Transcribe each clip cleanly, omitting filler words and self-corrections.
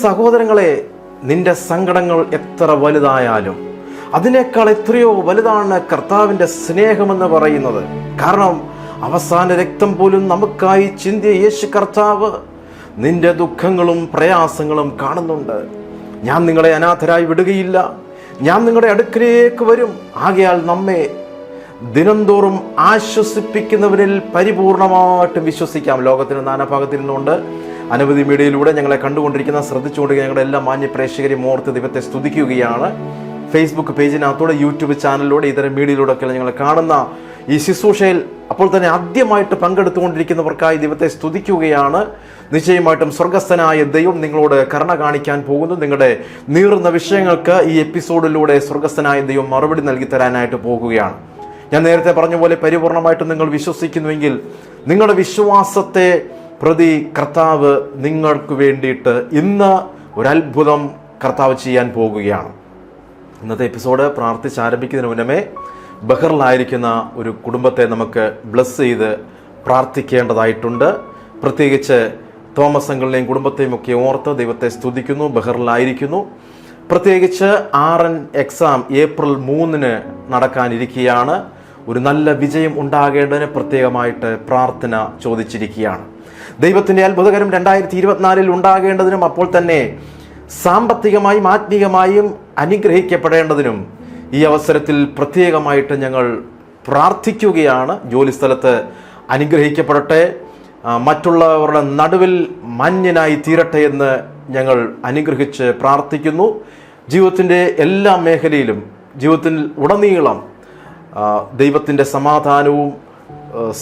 സഹോദരങ്ങളെ, നിന്റെ സങ്കടങ്ങൾ എത്ര വലുതായാലും അതിനേക്കാൾ എത്രയോ വലുതാണ് കർത്താവിൻ്റെ സ്നേഹമെന്ന് പറയുന്നത്. കാരണം അവസാന രക്തം പോലും നമുക്കായി ചിന്തിയ യേശു കർത്താവ് നിന്റെ ദുഃഖങ്ങളും പ്രയാസങ്ങളും കാണുന്നുണ്ട്. ഞാൻ നിങ്ങളെ അനാഥരായി വിടുകയില്ല, ഞാൻ നിങ്ങളുടെ അടുക്കലേക്ക് വരും. ആകയാൽ നമ്മെ ദിനംതോറും ആശ്വസിപ്പിക്കുന്നവരിൽ പരിപൂർണമായിട്ടും വിശ്വസിക്കാം. ലോകത്തിന് നാനാഭാഗത്തിൽ നിന്നുകൊണ്ട് അനവധി മീഡിയയിലൂടെ ഞങ്ങളെ കണ്ടുകൊണ്ടിരിക്കുന്ന, ശ്രദ്ധിച്ചുകൊണ്ടിരിക്കുന്ന ഞങ്ങളുടെ എല്ലാ മാന്യ പ്രേക്ഷകരെയും ഓർത്ത് ദൈവത്തെ സ്തുതിക്കുകയാണ്. ഫേസ്ബുക്ക് പേജിനകത്തൂടെ, യൂട്യൂബ് ചാനലിലൂടെ, ഇതര മീഡിയയിലൂടെ ഒക്കെ ഞങ്ങൾ കാണുന്ന ഈ ശുശ്രൂഷയിൽ അപ്പോൾ തന്നെ ആദ്യമായിട്ട് പങ്കെടുത്തുകൊണ്ടിരിക്കുന്നവർക്കായി ദൈവത്തെ സ്തുതിക്കുകയാണ്. നിശ്ചയമായിട്ടും സ്വർഗസ്ഥനായ ദൈവം നിങ്ങളോട് കരുണ കാണിക്കാൻ പോകുന്നു. നിങ്ങളുടെ നീറുന്ന വിഷയങ്ങൾക്ക് ഈ എപ്പിസോഡിലൂടെ സ്വർഗസ്ഥനായ ദൈവം മറുപടി നൽകി തരാനായിട്ട് പോകുകയാണ്. ഞാൻ നേരത്തെ പറഞ്ഞ പോലെ പരിപൂർണമായിട്ടും നിങ്ങൾ വിശ്വസിക്കുന്നുവെങ്കിൽ നിങ്ങളുടെ വിശ്വാസത്തെ പ്രതി കർത്താവ് നിങ്ങൾക്ക് വേണ്ടിയിട്ട് ഇന്ന് ഒരത്ഭുതം കർത്താവ് ചെയ്യാൻ പോകുകയാണ്. ഇന്നത്തെ എപ്പിസോഡ് പ്രാർത്ഥിച്ച് ആരംഭിക്കുന്നതിന് മുന്നമേ ബഹറിലായിരിക്കുന്ന ഒരു കുടുംബത്തെ നമുക്ക് ബ്ലസ് ചെയ്ത് പ്രാർത്ഥിക്കേണ്ടതായിട്ടുണ്ട്. പ്രത്യേകിച്ച് തോമസ് അങ്കിളിനെയും കുടുംബത്തെയും ഒക്കെ ഓർത്ത് ദൈവത്തെ സ്തുതിക്കുന്നു. ബഹറിലായിരിക്കുന്നു. പ്രത്യേകിച്ച് RN എക്സാം April 3 നടക്കാനിരിക്കുകയാണ്. ഒരു നല്ല വിജയം ഉണ്ടാകേണ്ടതിന് പ്രത്യേകമായിട്ട് പ്രാർത്ഥന ചോദിച്ചിരിക്കുകയാണ്. ദൈവത്തിൻ്റെ അത്ഭുതകരം 2024 ഉണ്ടാകേണ്ടതിനും അപ്പോൾ തന്നെ സാമ്പത്തികമായും ആത്മീയമായും അനുഗ്രഹിക്കപ്പെടേണ്ടതിനും ഈ അവസരത്തിൽ പ്രത്യേകമായിട്ട് ഞങ്ങൾ പ്രാർത്ഥിക്കുകയാണ്. ജോലിസ്ഥലത്ത് അനുഗ്രഹിക്കപ്പെടട്ടെ, മറ്റുള്ളവരുടെ നടുവിൽ മാന്യനായി തീരട്ടെ എന്ന് ഞങ്ങൾ അനുഗ്രഹിച്ച് പ്രാർത്ഥിക്കുന്നു. ജീവിതത്തിൻ്റെ എല്ലാ മേഖലയിലും, ജീവിതത്തിൽ ഉടനീളം ദൈവത്തിൻ്റെ സമാധാനവും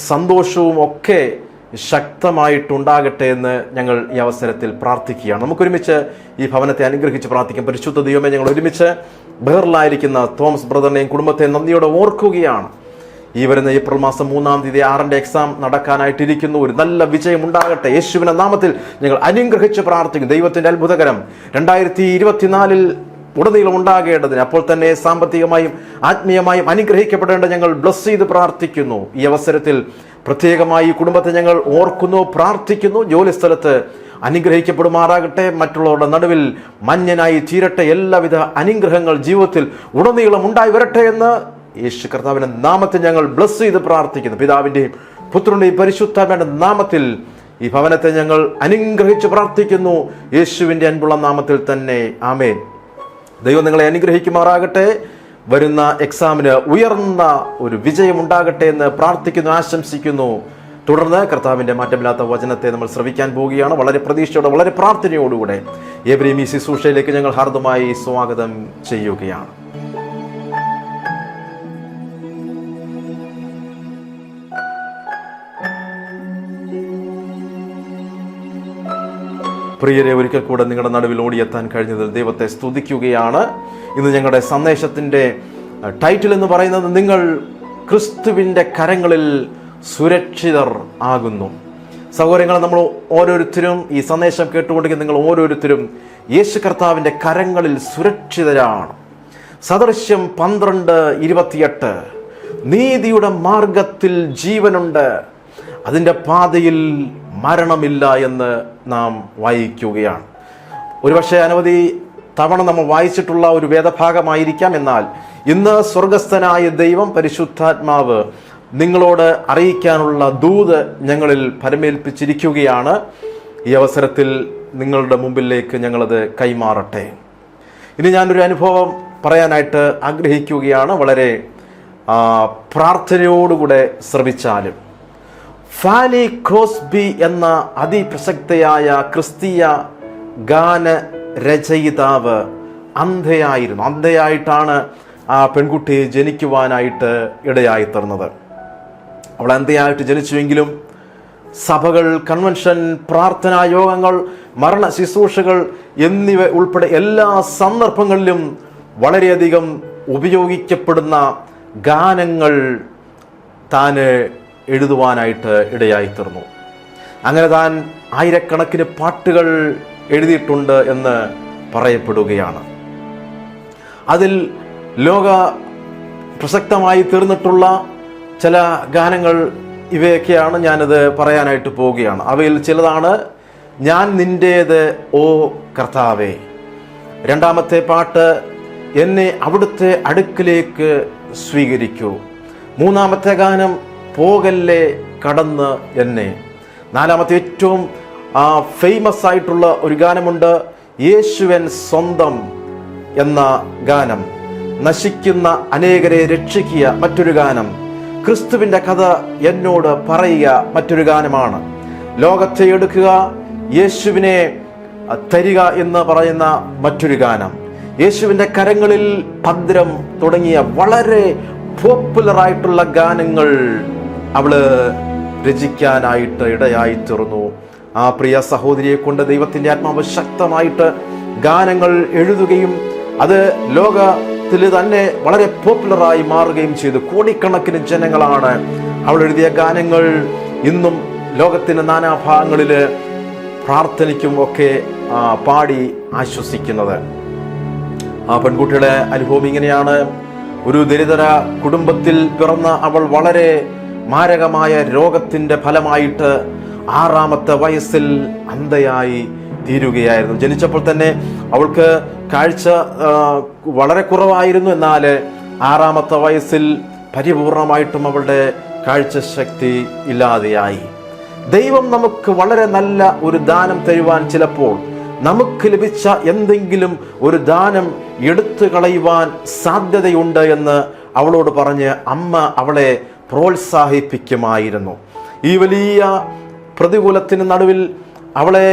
സന്തോഷവും ഒക്കെ ശക്തമായിട്ടുണ്ടാകട്ടെ എന്ന് ഞങ്ങൾ ഈ അവസരത്തിൽ പ്രാർത്ഥിക്കുകയാണ്. നമുക്കൊരുമിച്ച് ഈ ഭവനത്തെ അനുഗ്രഹിച്ച് പ്രാർത്ഥിക്കാം. പരിശുദ്ധ ദൈവമേ, ഞങ്ങൾ ഒരുമിച്ച് ബഹറിലായിരിക്കുന്ന തോമസ് ബ്രദറിനെയും കുടുംബത്തെ നന്ദിയോടെ ഓർക്കുകയാണ്. ഈ വരുന്ന April 3 RN എക്സാം നടക്കാനായിട്ടിരിക്കുന്നു. ഒരു നല്ല വിജയം ഉണ്ടാകട്ടെ യേശുവിന്റെ നാമത്തിൽ ഞങ്ങൾ അനുഗ്രഹിച്ച് പ്രാർത്ഥിക്കും. ദൈവത്തിൻ്റെ അത്ഭുതകരം 2024 ഉടനീളം ഉണ്ടാകേണ്ടതിന് അപ്പോൾ തന്നെ സാമ്പത്തികമായും ആത്മീയമായും അനുഗ്രഹിക്കപ്പെടേണ്ട ഞങ്ങൾ ബ്ലസ് ചെയ്ത് പ്രാർത്ഥിക്കുന്നു. ഈ അവസരത്തിൽ പ്രത്യേകമായി ഈ കുടുംബത്തെ ഞങ്ങൾ ഓർക്കുന്നു, പ്രാർത്ഥിക്കുന്നു. ജോലിസ്ഥലത്ത് അനുഗ്രഹിക്കപ്പെടുമാറാകട്ടെ, മറ്റുള്ളവരുടെ നടുവിൽ മഞ്ഞനായി തീരട്ടെ, എല്ലാവിധ അനുഗ്രഹങ്ങൾ ജീവിതത്തിൽ ഉടനീളം ഉണ്ടായി വരട്ടെ എന്ന് യേശു കർത്താവിന്റെ നാമത്തിൽ ഞങ്ങൾ ബ്ലസ് ചെയ്ത് പ്രാർത്ഥിക്കുന്നു. പിതാവിൻ്റെയും പുത്രൻ്റെയും പരിശുദ്ധാത്മാവിന്റെ നാമത്തിൽ ഈ ഭവനത്തെ ഞങ്ങൾ അനുഗ്രഹിച്ച് പ്രാർത്ഥിക്കുന്നു. യേശുവിൻ്റെ അൻപുള്ള നാമത്തിൽ തന്നെ ആമേൻ. ദൈവം നിങ്ങളെ അനുഗ്രഹിക്കുമാറാകട്ടെ. വരുന്ന എക്സാമിന് ഉയർന്ന ഒരു വിജയം ഉണ്ടാകട്ടെ എന്ന് പ്രാർത്ഥിക്കുന്നു, ആശംസിക്കുന്നു. തുടർന്ന് കർത്താവിൻ്റെ മാറ്റമില്ലാത്ത വചനത്തെ നമ്മൾ ശ്രവിക്കാൻ പോവുകയാണ്. വളരെ പ്രതീക്ഷയോടെ, വളരെ പ്രാർത്ഥനയോടുകൂടെ ഏവരെയും ഈ ശുശ്രൂഷയിലേക്ക് ഞങ്ങൾ ഹാർദമായി സ്വാഗതം ചെയ്യുകയാണ്. പ്രിയരെ, ഒരിക്കൽ കൂടെ നിങ്ങളുടെ നടുവിൽ ഓടിയെത്താൻ കഴിഞ്ഞതിൽ ദൈവത്തെ സ്തുതിക്കുകയാണ്. ഇന്ന് ഞങ്ങളുടെ സന്ദേശത്തിൻ്റെ ടൈറ്റിൽ എന്ന് പറയുന്നത് നിങ്ങൾ ക്രിസ്തുവിൻ്റെ കരങ്ങളിൽ സുരക്ഷിതർ ആകുന്നു. സഹോദരങ്ങളെ, നമ്മൾ ഓരോരുത്തരും ഈ സന്ദേശം കേട്ടുകൊണ്ടിരിക്കുന്ന നിങ്ങൾ ഓരോരുത്തരും യേശു കർത്താവിൻ്റെ കരങ്ങളിൽ സുരക്ഷിതരാണ്. സദൃശ്യം 12:28 നീതിയുടെ മാർഗത്തിൽ ജീവനുണ്ട്, അതിൻ്റെ പാതയിൽ മരണമില്ല എന്ന് നാം വായിക്കുകയാണ്. ഒരുപക്ഷെ അനവധി തവണ നമ്മൾ വായിച്ചിട്ടുള്ള ഒരു വേദഭാഗമായിരിക്കാം. എന്നാൽ ഇന്ന് സ്വർഗസ്ഥനായ ദൈവം പരിശുദ്ധാത്മാവ് നിങ്ങളോട് അറിയിക്കാനുള്ള ദൂത് ഞങ്ങളിൽ പരമേൽപ്പിച്ചിരിക്കുകയാണ്. ഈ അവസരത്തിൽ നിങ്ങളുടെ മുമ്പിലേക്ക് ഞങ്ങളത് കൈമാറട്ടെ. ഇനി ഞാനൊരു അനുഭവം പറയാനായിട്ട് ആഗ്രഹിക്കുകയാണ്. വളരെ പ്രാർത്ഥനയോടുകൂടെ ശ്രവിച്ചാലും. ഫാനി ക്രോസ്ബി എന്ന അതിപ്രസക്തയായ ക്രിസ്തീയ ഗാന രചയിതാവ് അന്ധയായിരുന്നു. അന്ധയായിട്ടാണ് ആ പെൺകുട്ടി ജനിക്കുവാനായിട്ട് ഇടയായി തീർന്നത്. അവൾ അന്ധയായിട്ട് ജനിച്ചുവെങ്കിലും സഭകൾ, കൺവെൻഷൻ, പ്രാർത്ഥനാ യോഗങ്ങൾ, മരണ ശുശ്രൂഷകൾ എന്നിവ ഉൾപ്പെടെ എല്ലാ സന്ദർഭങ്ങളിലും വളരെയധികം ഉപയോഗിക്കപ്പെടുന്ന ഗാനങ്ങൾ താൻ എഴുതുവാനായിട്ട് ഇടയായി തീർന്നു. അങ്ങനെ താൻ ആയിരക്കണക്കിന് പാട്ടുകൾ എഴുതിയിട്ടുണ്ട് എന്ന് പറയപ്പെടുകയാണ്. അതിൽ ലോക പ്രസക്തമായി തീർന്നിട്ടുള്ള ചില ഗാനങ്ങൾ ഇവയൊക്കെയാണ്. ഞാനത് പറയാനായിട്ട് പോവുകയാണ്. അവയിൽ ചിലതാണ് ഞാൻ നിന്റേത് ഓ കർത്താവേ. രണ്ടാമത്തെ പാട്ട്, എന്നെ അവിടുത്തെ അടുക്കിലേക്ക് സ്വീകരിക്കൂ. മൂന്നാമത്തെ ഗാനം, പോകല്ലേ കടന്ന് എന്നെ. നാലാമത്തെ ഏറ്റവും ഫേമസ് ആയിട്ടുള്ള ഒരു ഗാനമുണ്ട്, യേശുവൻ സ്വന്തം എന്ന ഗാനം. നശിക്കുന്ന അനേകരെ രക്ഷിക്കുക മറ്റൊരു ഗാനം. ക്രിസ്തുവിൻ്റെ കഥ എന്നോട് പറയുക മറ്റൊരു ഗാനമാണ്. ലോകത്തെ എടുക്കുക, യേശുവിനെ തരിക എന്ന് പറയുന്ന മറ്റൊരു ഗാനം. യേശുവിൻ്റെ കരങ്ങളിൽ ഭദ്രം തുടങ്ങിയ വളരെ പോപ്പുലറായിട്ടുള്ള ഗാനങ്ങൾ അവള് രചിക്കാനായിട്ട് ഇടയായി തീർന്നു. ആ പ്രിയ സഹോദരിയെ കൊണ്ട് ദൈവത്തിൻ്റെ ആത്മാവ് ശക്തമായിട്ട് ഗാനങ്ങൾ എഴുതുകയും അത് ലോകത്തിൽ തന്നെ വളരെ പോപ്പുലറായി മാറുകയും ചെയ്തു. കോടിക്കണക്കിന് ജനങ്ങളാണ് അവൾ എഴുതിയ ഗാനങ്ങൾ ഇന്നും ലോകത്തിൻ്റെ നാനാഭാഗങ്ങളിൽ പ്രാർത്ഥനയ്ക്കും ഒക്കെ പാടി ആശ്വസിക്കുന്നത്. ആ പെൺകുട്ടിയുടെ അനുഭവം ഇങ്ങനെയാണ്. ഒരു ദരിദ്ര കുടുംബത്തിൽ പിറന്ന അവൾ വളരെ മാരകമായ രോഗത്തിൻ്റെ ഫലമായിട്ട് 6-ാമത്തെ വയസ്സിൽ അന്ധയായി തീരുകയായിരുന്നു. ജനിച്ചപ്പോൾ തന്നെ അവൾക്ക് കാഴ്ച വളരെ കുറവായിരുന്നു. എന്നാൽ 6-ാമത്തെ വയസ്സിൽ പരിപൂർണമായിട്ടും അവളുടെ കാഴ്ചശക്തി ഇല്ലാതെയായി. ദൈവം നമുക്ക് വളരെ നല്ല ഒരു ദാനം തരുവാൻ ചിലപ്പോൾ നമുക്ക് ലഭിച്ച എന്തെങ്കിലും ഒരു ദാനം എടുത്തു കളയുവാൻ സാധ്യതയുണ്ട് എന്ന് അവളോട് പറഞ്ഞ് അമ്മ അവളെ പ്രോത്സാഹിപ്പിക്കുമായിരുന്നു. ഈ വലിയ പ്രതികൂലത്തിന് നടുവിൽ അവളെ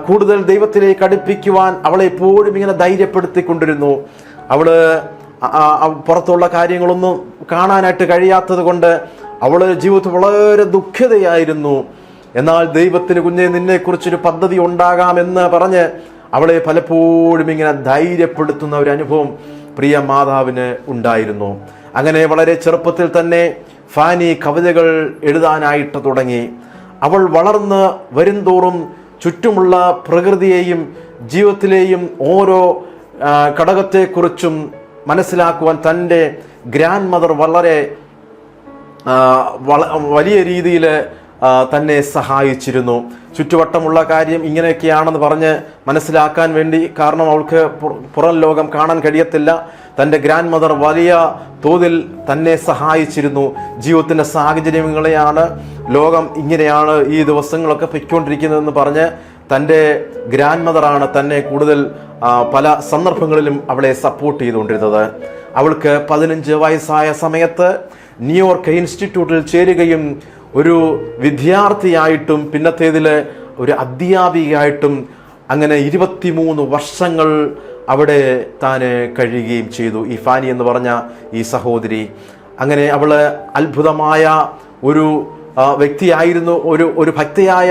കൂടുതൽ ദൈവത്തിലേക്ക് അടുപ്പിക്കുവാൻ അവളെ എപ്പോഴും ഇങ്ങനെ ധൈര്യപ്പെടുത്തിക്കൊണ്ടിരുന്നു. അവള് പുറത്തുള്ള കാര്യങ്ങളൊന്നും കാണാനായിട്ട് കഴിയാത്തത് കൊണ്ട് അവള് ജീവിതത്തിൽ വളരെ ദുഃഖിതയായിരുന്നു. എന്നാൽ ദൈവത്തിന് കുഞ്ഞെ നിന്നെക്കുറിച്ചൊരു പദ്ധതി ഉണ്ടാകാമെന്ന് പറഞ്ഞ് അവളെ പലപ്പോഴും ഇങ്ങനെ ധൈര്യപ്പെടുത്തുന്ന ഒരു അനുഭവം പ്രിയ മാതാവിന് ഉണ്ടായിരുന്നു. അങ്ങനെ വളരെ ചെറുപ്പത്തിൽ തന്നെ ഫാനി കവിതകൾ എഴുതാനായിട്ട് തുടങ്ങി. അവൾ വളർന്ന് വരുംതോറും ചുറ്റുമുള്ള പ്രകൃതിയെയും ജീവിതത്തിലെയും ഓരോ ഘടകത്തെക്കുറിച്ചും മനസ്സിലാക്കുവാൻ തൻ്റെ ഗ്രാൻഡ് മദർ വളരെ വലിയ രീതിയിൽ തന്നെ സഹായിച്ചിരുന്നു. ചുറ്റുവട്ടമുള്ള കാര്യം ഇങ്ങനെയൊക്കെയാണെന്ന് പറഞ്ഞ് മനസ്സിലാക്കാൻ വേണ്ടി, കാരണം അവൾക്ക് പുറം ലോകം കാണാൻ കഴിയത്തില്ല. തൻ്റെ ഗ്രാൻഡ് മദർ വലിയ തോതിൽ തന്നെ സഹായിച്ചിരുന്നു. ജീവിതത്തിൻ്റെ സാഹചര്യങ്ങളെയാണ്, ലോകം ഇങ്ങനെയാണ്, ഈ ദിവസങ്ങളൊക്കെ പൊയ്ക്കൊണ്ടിരിക്കുന്നതെന്ന് പറഞ്ഞ് തൻ്റെ ഗ്രാൻഡ് മദറാണ് തന്നെ കൂടുതൽ പല സന്ദർഭങ്ങളിലും അവളെ സപ്പോർട്ട് ചെയ്തുകൊണ്ടിരുന്നത്. അവൾക്ക് 15 വയസ്സായ സമയത്ത് ന്യൂയോർക്ക് ഇൻസ്റ്റിറ്റ്യൂട്ടിൽ ചേരുകയും ഒരു വിദ്യാർത്ഥിയായിട്ടും പിന്നത്തേതിൽ ഒരു അധ്യാപികയായിട്ടും അങ്ങനെ 23 വർഷങ്ങൾ അവിടെ താന് കഴിയുകയും ചെയ്തു. ഈ ഫാനി എന്ന് പറഞ്ഞ ഈ സഹോദരി. അങ്ങനെ അവള് അത്ഭുതമായ ഒരു വ്യക്തിയായിരുന്നു, ഒരു ഭക്തിയായ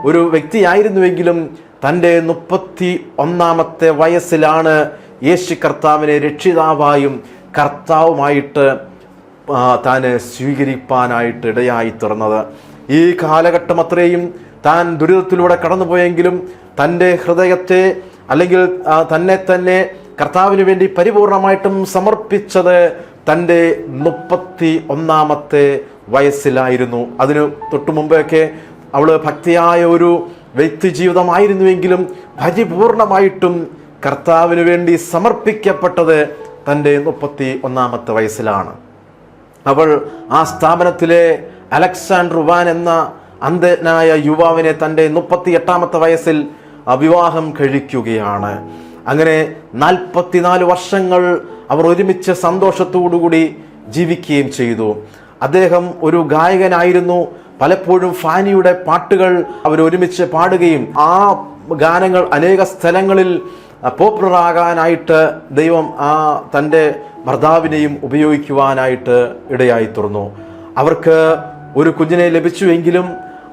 ഒരു വ്യക്തിയായിരുന്നുവെങ്കിലും തൻ്റെ 31-ാമത്തെ വയസ്സിലാണ് യേശു കർത്താവിനെ രക്ഷിതാവായും കർത്താവുമായിട്ട് താൻ സ്വീകരിപ്പാനായിട്ട് ഇടയായി തീർന്നത്. ഈ കാലഘട്ടം അത്രയും താൻ ദുരിതത്തിലൂടെ കടന്നുപോയെങ്കിലും തൻ്റെ ഹൃദയത്തെ അല്ലെങ്കിൽ തന്നെ കർത്താവിന് വേണ്ടി പരിപൂർണമായിട്ടും സമർപ്പിച്ചത് തൻ്റെ 31-ാമത്തെ വയസ്സിലായിരുന്നു. അതിനു തൊട്ടു മുമ്പൊക്കെ അവള് ഭക്തിയായ ഒരു വ്യക്തി ജീവിതമായിരുന്നുവെങ്കിലും പരിപൂർണമായിട്ടും കർത്താവിന് വേണ്ടി സമർപ്പിക്കപ്പെട്ടത് തൻ്റെ 31-ാമത്തെ വയസ്സിലാണ്. അവൾ ആ സ്ഥാപനത്തിലെ അലക്സാണ്ടർ വാൻ എന്ന അന്ധനായ യുവാവിനെ തൻ്റെ 38-ാമത്തെ വയസ്സിൽ വിവാഹം കഴിക്കുകയാണ്. അങ്ങനെ 44 വർഷങ്ങൾ അവർ ഒരുമിച്ച് സന്തോഷത്തോടുകൂടി ജീവിക്കുകയും ചെയ്തു. അദ്ദേഹം ഒരു ഗായകനായിരുന്നു. പലപ്പോഴും ഫാനിയുടെ പാട്ടുകൾ അവർ ഒരുമിച്ച് പാടുകയും ആ ഗാനങ്ങൾ അനേക സ്ഥലങ്ങളിൽ പോപ്പുലറാകാനായിട്ട് ദൈവം തൻ്റെ ഭർത്താവിനെയും ഉപയോഗിക്കുവാനായിട്ട് ഇടയായി തീർന്നു. അവർക്ക് ഒരു കുഞ്ഞിനെ ലഭിച്ചുവെങ്കിലും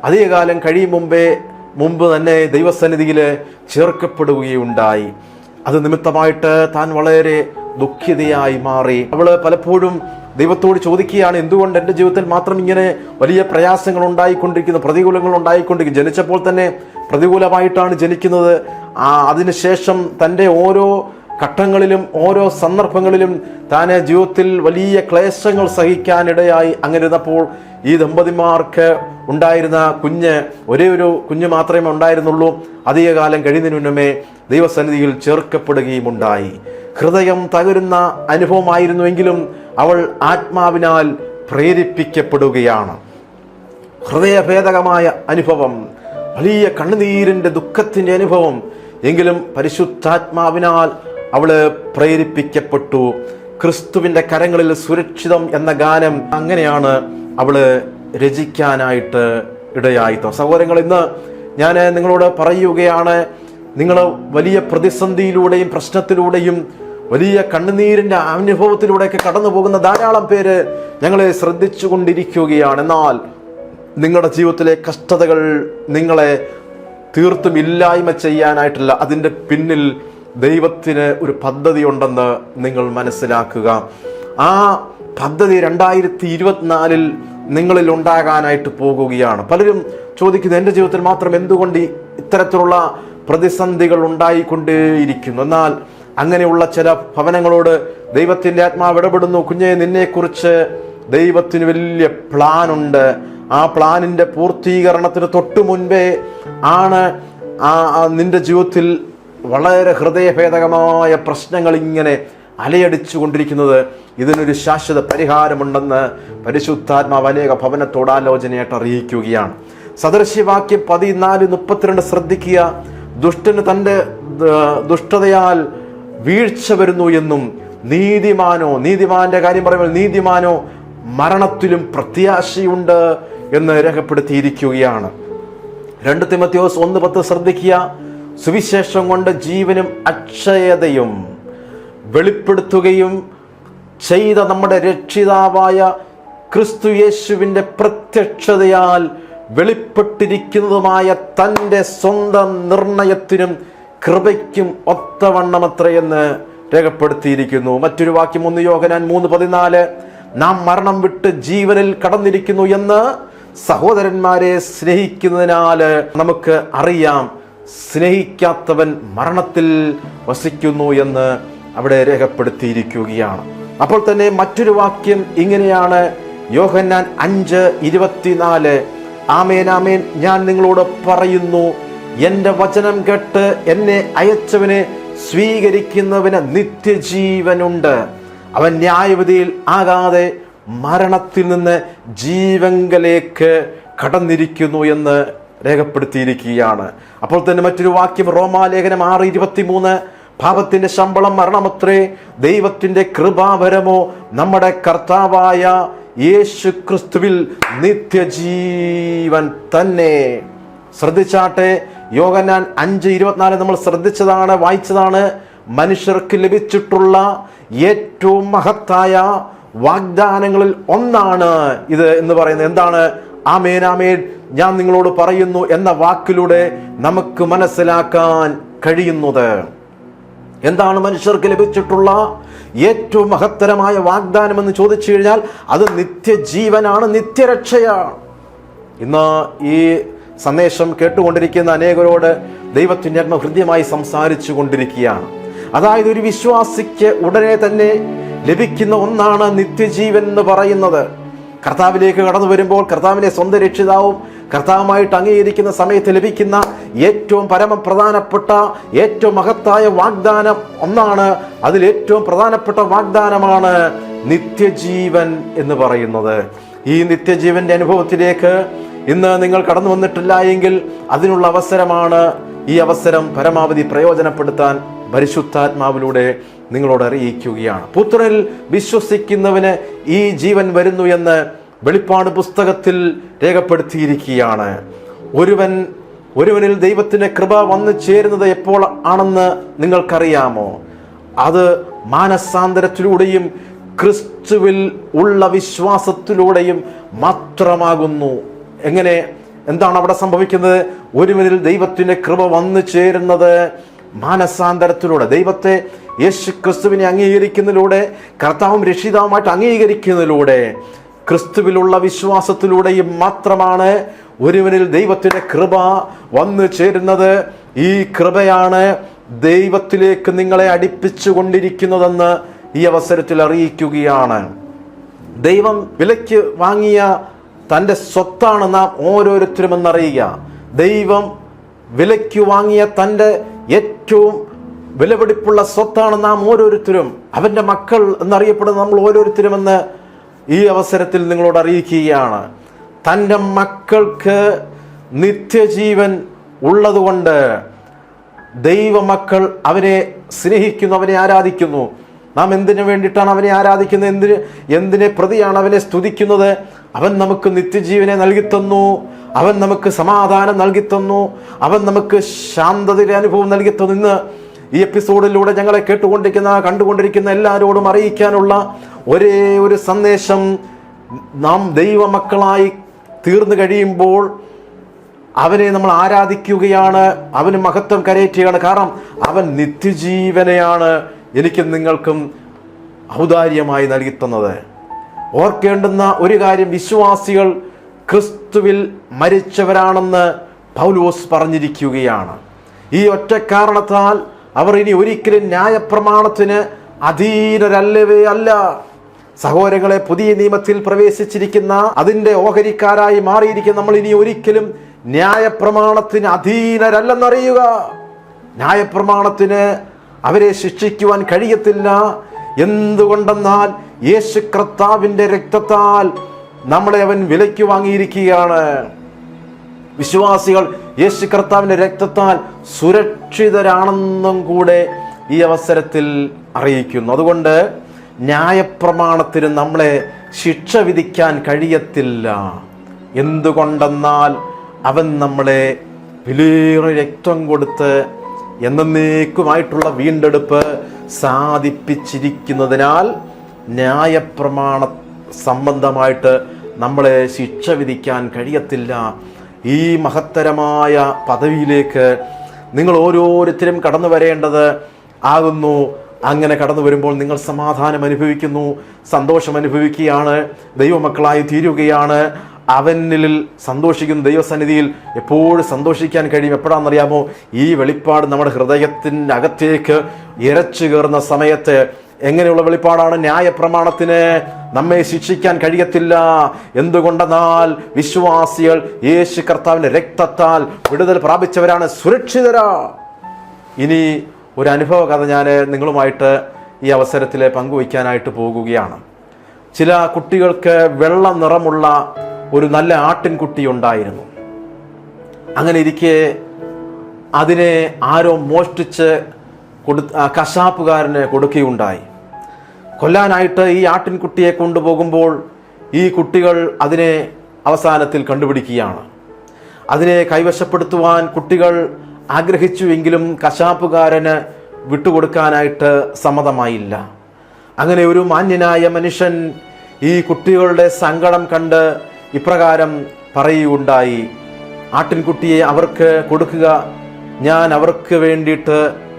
അധികകാലം കഴിയും മുമ്പ് തന്നെ ദൈവസന്നിധിയിൽ ചേർക്കപ്പെടുകയുണ്ടായി. അത് നിമിത്തമായിട്ട് താൻ വളരെ ദുഃഖിതയായി മാറി. അവള് പലപ്പോഴും ദൈവത്തോട് ചോദിക്കുകയാണ്, എന്തുകൊണ്ട് എൻ്റെ ജീവിതത്തിൽ മാത്രം ഇങ്ങനെ വലിയ പ്രയാസങ്ങൾ ഉണ്ടായിക്കൊണ്ടിരിക്കുന്നു, പ്രതികൂലങ്ങൾ ഉണ്ടായിക്കൊണ്ടിരിക്കുന്നു. ജനിച്ചപ്പോൾ തന്നെ പ്രതികൂലമായിട്ടാണ് ജനിക്കുന്നത്. അതിനുശേഷം തൻ്റെ ഓരോ ഘട്ടങ്ങളിലും ഓരോ സന്ദർഭങ്ങളിലും താൻ ജീവിതത്തിൽ വലിയ ക്ലേശങ്ങൾ സഹിക്കാനിടയായി. അങ്ങനെ ഇരുന്നപ്പോൾ ഈ ദമ്പതിമാർക്ക് ഉണ്ടായിരുന്ന ഒരേ ഒരു കുഞ്ഞ് മാത്രമേ ഉണ്ടായിരുന്നുള്ളൂ. അധികകാലം കഴിയുന്നതിന് മുന്നമേ ദൈവസന്നിധിയിൽ ചേർക്കപ്പെടുകയും ഉണ്ടായി. ഹൃദയം തകരുന്ന അനുഭവമായിരുന്നുവെങ്കിലും അവൾ ആത്മാവിനാൽ പ്രേരിപ്പിക്കപ്പെടുകയാണ്. ഹൃദയഭേദകമായ അനുഭവം, വലിയ കണ്ണുനീരിൻ്റെ ദുഃഖത്തിൻ്റെ അനുഭവം. എങ്കിലും പരിശുദ്ധാത്മാവിനാൽ അവള് പ്രേരിപ്പിക്കപ്പെട്ടു. ക്രിസ്തുവിൻ്റെ കരങ്ങളിൽ സുരക്ഷിതം എന്ന ഗാനം അങ്ങനെയാണ് അവള് രചിക്കാനായിട്ട് ഇടയായിത്തോ. സഹോദരങ്ങൾ, ഇന്ന് ഞാൻ നിങ്ങളോട് പറയുകയാണ്, നിങ്ങൾ വലിയ പ്രതിസന്ധിയിലൂടെയും പ്രശ്നത്തിലൂടെയും വലിയ കണ്ണുനീരിൻ്റെ അനുഭവത്തിലൂടെയൊക്കെ കടന്നു പോകുന്ന ധാരാളം പേര് ഞങ്ങളെ ശ്രദ്ധിച്ചു കൊണ്ടിരിക്കുകയാണ്. എന്നാൽ നിങ്ങളുടെ ജീവിതത്തിലെ കഷ്ടതകൾ നിങ്ങളെ തീർത്തും ഇല്ലായ്മ ചെയ്യാനായിട്ടില്ല. അതിൻ്റെ പിന്നിൽ ദൈവത്തിന് ഒരു പദ്ധതി ഉണ്ടെന്ന് നിങ്ങൾ മനസ്സിലാക്കുക. ആ പദ്ധതി 2024 നിങ്ങളിൽ ഉണ്ടാകാനായിട്ട് പോകുകയാണ്. പലരും ചോദിക്കുന്നത്, എൻ്റെ ജീവിതത്തിൽ മാത്രം എന്തുകൊണ്ട് ഇത്തരത്തിലുള്ള പ്രതിസന്ധികൾ ഉണ്ടായിക്കൊണ്ടേയിരിക്കുന്നു? എന്നാൽ അങ്ങനെയുള്ള ചില ഭവനങ്ങളോട് ദൈവത്തിൻ്റെ ആത്മാവ് ഇടപെടുന്നു. കുഞ്ഞെ, നിന്നെക്കുറിച്ച് ദൈവത്തിന് വലിയ പ്ലാനുണ്ട്. ആ പ്ലാനിൻ്റെ പൂർത്തീകരണത്തിന് തൊട്ടു മുൻപേ ആണ് നിന്റെ ജീവിതത്തിൽ വളരെ ഹൃദയഭേദകമായ പ്രശ്നങ്ങൾ ഇങ്ങനെ അലയടിച്ചു കൊണ്ടിരിക്കുന്നത്. ഇതിനൊരു ശാശ്വത പരിഹാരമുണ്ടെന്ന് പരിശുദ്ധാത്മാവ് അനേക ഭവനത്തോട് ആലോചനയായിട്ട് അറിയിക്കുകയാണ്. സദൃശ്യവാക്യം 14:32 ശ്രദ്ധിക്കുക. ദുഷ്ടന് തൻ്റെ ദുഷ്ടതയാൽ വീഴ്ച വരുന്നു എന്നും നീതിമാന്റെ കാര്യം പറയുമ്പോൾ നീതിമാനോ മരണത്തിലും പ്രത്യാശയുണ്ട് എന്ന് രേഖപ്പെടുത്തിയിരിക്കുകയാണ്. 2 തിമോഥെയോസ് 1:10 ശ്രദ്ധിക്കുക. സുവിശേഷം കൊണ്ട് ജീവനും അക്ഷയതയും വെളിപ്പെടുത്തുകയും ചെയ്ത നമ്മുടെ രക്ഷിതാവായ ക്രിസ്തു യേശുവിൻ്റെ പ്രത്യക്ഷതയാൽ വെളിപ്പെട്ടിരിക്കുന്നതുമായ തൻ്റെ സ്വന്തം നിർണയത്തിനും കൃപയ്ക്കും ഒത്തവണ്ണമത്രയെന്ന് രേഖപ്പെടുത്തിയിരിക്കുന്നു. മറ്റൊരു വാക്യം 1 യോഹന്നാൻ 3:14, നാം മരണം വിട്ട് ജീവനിൽ കടന്നിരിക്കുന്നു എന്ന് സഹോദരന്മാരെ സ്നേഹിക്കുന്നതിനാൽ നമുക്ക് അറിയാം. സ്നേഹിക്കാത്തവൻ മരണത്തിൽ വസിക്കുന്നു എന്ന് അവിടെ രേഖപ്പെടുത്തിയിരിക്കുകയാണ്. അപ്പോൾ തന്നെ മറ്റൊരു വാക്യം ഇങ്ങനെയാണ്, യോഹന്നാൻ 5:24, ആമേൻ ആമേൻ ഞാൻ നിങ്ങളോട് പറയുന്നു, എൻ്റെ വചനം കേട്ട് എന്നെ അയച്ചവനെ സ്വീകരിക്കുന്നവന് നിത്യജീവനുണ്ട്. അവൻ ന്യായവിധിയിൽ ആകാതെ മരണത്തിൽ നിന്ന് ജീവങ്കലേക്ക് കടന്നിരിക്കുന്നു എന്ന് രേഖപ്പെടുത്തിയിരിക്കുകയാണ്. അപ്പോൾ തന്നെ മറ്റൊരു വാക്യം റോമാലേഖനം 6:23, പാപത്തിന്റെ ശമ്പളം മരണമത്രേ, ദൈവത്തിന്റെ കൃപാവരമോ നമ്മുടെ കർത്താവായ യേശു ക്രിസ്തുവിൽ നിത്യജീവൻ തന്നെ. ശ്രദ്ധിച്ചാട്ടെ, യോഹന്നാൻ 5:24 നമ്മൾ ശ്രദ്ധിച്ചതാണ്, വായിച്ചതാണ്. മനുഷ്യർക്ക് ലഭിച്ചിട്ടുള്ള ഏറ്റവും മഹത്തായ വാഗ്ദാനങ്ങളിൽ ഒന്നാണ് ഇത് എന്ന് പറയുന്നത്. എന്താണ്? ആമേൻ ആമേൻ ഞാൻ നിങ്ങളോട് പറയുന്നു എന്ന വാക്കിലൂടെ നമുക്ക് മനസ്സിലാക്കാൻ കഴിയുന്നത്. എന്താണ് മനുഷ്യർക്ക് ലഭിച്ചിട്ടുള്ള ഏറ്റവും മഹത്തരമായ വാഗ്ദാനം എന്ന് ചോദിച്ചു കഴിഞ്ഞാൽ അത് നിത്യജീവനാണ്, നിത്യരക്ഷയാണ്. ഇന്ന് ഈ സന്ദേശം കേട്ടുകൊണ്ടിരിക്കുന്ന അനേകരോട് ദൈവത്തിൻ്റെ ആത്മാവ് ഹൃദ്യമായി സംസാരിച്ചു കൊണ്ടിരിക്കുകയാണ്. അതായത് ഒരു വിശ്വാസിക്ക് ഉടനെ തന്നെ ലഭിക്കുന്ന ഒന്നാണ് നിത്യജീവൻ എന്ന് പറയുന്നത്. കർത്താവിലേക്ക് കടന്നു വരുമ്പോൾ കർത്താവിനെ സ്വന്തം രക്ഷിതാവും കർത്താവുമായിട്ട് അംഗീകരിക്കുന്ന സമയത്ത് ലഭിക്കുന്ന ഏറ്റവും പരമപ്രധാനപ്പെട്ട ഏറ്റവും മഹത്തായ വാഗ്ദാനം ഒന്നാണ്. അതിൽ ഏറ്റവും പ്രധാനപ്പെട്ട വാഗ്ദാനമാണ് നിത്യജീവൻ എന്ന് പറയുന്നത്. ഈ നിത്യജീവന്റെ അനുഭവത്തിലേക്ക് ഇന്ന് നിങ്ങൾ കടന്നു വന്നിട്ടില്ല എങ്കിൽ അതിനുള്ള അവസരമാണ്. ഈ അവസരം പരമാവധി പ്രയോജനപ്പെടുത്താൻ പരിശുദ്ധാത്മാവിലൂടെ നിങ്ങളോട് അറിയിക്കുകയാണ്. പുത്രനിൽ വിശ്വസിക്കുന്നവന് ഈ ജീവൻ വരുന്നു എന്ന് വെളിപ്പാട് പുസ്തകത്തിൽ രേഖപ്പെടുത്തിയിരിക്കുകയാണ്. ഒരുവനിൽ ദൈവത്തിന്റെ കൃപ വന്നു ചേരുന്നത് എപ്പോൾ ആണെന്ന് നിങ്ങൾക്കറിയാമോ? അത് മാനസാന്തരത്തിലൂടെയും ക്രിസ്തുവിൽ ഉള്ള വിശ്വാസത്തിലൂടെയും മാത്രമാകുന്നു. എന്താണ് അവിടെ സംഭവിക്കുന്നത്? ഒരുവനിൽ ദൈവത്തിന്റെ കൃപ വന്നു ചേരുന്നത് മാനസാന്തരത്തിലൂടെ, ദൈവത്തെ യേശു ക്രിസ്തുവിനെ അംഗീകരിക്കുന്നതിലൂടെ, കർത്താവും രക്ഷിതാവുമായിട്ട് അംഗീകരിക്കുന്നതിലൂടെ, ക്രിസ്തുവിലുള്ള വിശ്വാസത്തിലൂടെയും മാത്രമാണ് ഒരുവനിൽ ദൈവത്തിന്റെ കൃപ വന്നു ചേരുന്നത്. ഈ കൃപയാണ് ദൈവത്തിലേക്ക് നിങ്ങളെ അടുപ്പിച്ചു കൊണ്ടിരിക്കുന്നതെന്ന് ഈ അവസരത്തിൽ അറിയിക്കുകയാണ്. ദൈവം വിലയ്ക്ക് വാങ്ങിയ തൻ്റെ സ്വത്താണ് നാം ഓരോരുത്തരും എന്നറിയുക. ദൈവം വിലയ്ക്ക് വാങ്ങിയ തൻ്റെ ഏറ്റവും വിലപിടിപ്പുള്ള സ്വത്താണ് നാം ഓരോരുത്തരും, അവൻ്റെ മക്കൾ എന്നറിയപ്പെടുന്ന നമ്മൾ ഓരോരുത്തരുമെന്ന് ഈ അവസരത്തിൽ നിങ്ങളോട് അറിയിക്കുകയാണ്. തൻ്റെ മക്കൾക്ക് നിത്യജീവൻ ഉള്ളതുകൊണ്ട് ദൈവമക്കൾ അവനെ സ്നേഹിക്കുന്നു, അവനെ ആരാധിക്കുന്നു. നാം എന്തിനു വേണ്ടിയിട്ടാണ് അവനെ ആരാധിക്കുന്നത്? എന്തിനെ പ്രതിയാണ് അവനെ സ്തുതിക്കുന്നത്? അവൻ നമുക്ക് നിത്യജീവനെ നൽകിത്തന്നു, അവൻ നമുക്ക് സമാധാനം നൽകിത്തന്നു, അവൻ നമുക്ക് ശാന്തതയുടെ അനുഭവം നൽകിത്തന്നു. ഇന്ന് ഈ എപ്പിസോഡിലൂടെ ഞങ്ങളെ കണ്ടുകൊണ്ടിരിക്കുന്ന എല്ലാവരോടും അറിയിക്കാനുള്ള ഒരേ ഒരു സന്ദേശം, നാം ദൈവമക്കളായി തീർന്നു കഴിയുമ്പോൾ അവനെ നമ്മൾ ആരാധിക്കുകയാണ്, അവന് മഹത്വം കരയറ്റുകയാണ്. കാരണം അവൻ നിത്യജീവനെയാണ് എനിക്കും നിങ്ങൾക്കും ഔദാര്യമായി നൽകിത്തന്നത്. ഓർക്കേണ്ടുന്ന ഒരു കാര്യം, വിശ്വാസികൾ ക്രിസ്തുവിൽ മരിച്ചവരാണെന്ന് പൗലോസ് പറഞ്ഞിരിക്കുകയാണ്. ഈ ഒറ്റ കാരണത്താൽ അവർ ഇനി ഒരിക്കലും ന്യായപ്രമാണത്തിന് അധീനരല്ലവേ അല്ല. സഹോദരങ്ങളെ, പുതിയ നിയമത്തിൽ പ്രവേശിച്ചിരിക്കുന്ന അതിൻ്റെ ഓഹരിക്കാരായി മാറിയിരിക്കുന്ന നമ്മൾ ഇനി ഒരിക്കലും ന്യായപ്രമാണത്തിന് അധീനരല്ലെന്നറിയുക. ന്യായപ്രമാണത്തിന് അവരെ ശിക്ഷിക്കുവാൻ കഴിയത്തില്ല. എന്തുകൊണ്ടെന്നാൽ യേശു കർത്താവിൻ്റെ രക്തത്താൽ നമ്മളെ അവൻ വിലയ്ക്ക് വാങ്ങിയിരിക്കുകയാണ്. വിശ്വാസികൾ യേശു കർത്താവിൻ്റെ രക്തത്താൽ സുരക്ഷിതരാണെന്നും കൂടെ ഈ അവസരത്തിൽ അറിയിക്കുന്നു. അതുകൊണ്ട് ന്യായപ്രമാണത്തിന് നമ്മളെ ശിക്ഷ വിധിക്കാൻ കഴിയത്തില്ല. എന്തുകൊണ്ടെന്നാൽ അവൻ നമ്മളെ വിലയേറെ രക്തം കൊടുത്ത് എന്നേക്കുമായിട്ടുള്ള വീണ്ടെടുപ്പ് സാധിപ്പിച്ചിരിക്കുന്നതിനാൽ ന്യായപ്രമാണ സംബന്ധമായിട്ട് നമ്മളെ ശിക്ഷ വിധിക്കാൻ കഴിയത്തില്ല. ഈ മഹത്തരമായ പദവിയിലേക്ക് നിങ്ങൾ ഓരോരുത്തരും കടന്നു വരേണ്ടത് ആകുന്നു. അങ്ങനെ കടന്നു വരുമ്പോൾ നിങ്ങൾ സമാധാനം അനുഭവിക്കുന്നു, സന്തോഷം അനുഭവിക്കുകയാണ്, ദൈവമക്കളായി തീരുകയാണ്. അവനിൽ സന്തോഷിക്കുന്ന ദൈവസന്നിധിയിൽ എപ്പോഴും സന്തോഷിക്കാൻ കഴിയും. എപ്പോഴാണെന്നറിയാമോ? ഈ വെളിപ്പാട് നമ്മുടെ ഹൃദയത്തിൻ്റെ അകത്തേക്ക് ഇരച്ചു കയറുന്ന സമയത്ത്. എങ്ങനെയുള്ള വെളിപ്പാടാണ്? ന്യായപ്രമാണത്തിന് നമ്മെ ശിക്ഷിക്കാൻ കഴിയത്തില്ല. എന്തുകൊണ്ടെന്നാൽ വിശ്വാസികൾ യേശു കർത്താവിൻ്റെ രക്തത്താൽ വിടുതൽ പ്രാപിച്ചവരാണ്, സുരക്ഷിതരാ. ഇനി ഒരു അനുഭവ കഥ ഞാൻ നിങ്ങളുമായിട്ട് ഈ അവസരത്തിൽ പങ്കുവയ്ക്കാനായിട്ട് പോകുകയാണ്. ചില കുട്ടികൾക്ക് വെള്ള നിറമുള്ള ഒരു നല്ല ആട്ടിൻകുട്ടി ഉണ്ടായിരുന്നു. അങ്ങനെ ഇരിക്കെ അതിനെ ആരോ മോഷ്ടിച്ച് കശാപ്പുകാരന് കൊടുക്കുകയുണ്ടായി. കൊല്ലാനായിട്ട് ഈ ആട്ടിൻകുട്ടിയെ കൊണ്ടുപോകുമ്പോൾ ഈ കുട്ടികൾ അതിനെ അവസാനത്തിൽ കണ്ടുപിടിക്കുകയാണ്. അതിനെ കൈവശപ്പെടുത്തുവാൻ കുട്ടികൾ ആഗ്രഹിച്ചുവെങ്കിലും കശാപ്പുകാരന് വിട്ടുകൊടുക്കാനായിട്ട് സമ്മതമായില്ല. അങ്ങനെ ഒരു മാന്യനായ മനുഷ്യൻ ഈ കുട്ടികളുടെ സങ്കടം കണ്ട് ഇപ്രകാരം പറയുകയുണ്ടായി: ആട്ടിൻകുട്ടിയെ അവർക്ക് കൊടുക്കുക, ഞാൻ അവർക്ക് വേണ്ടിയിട്ട്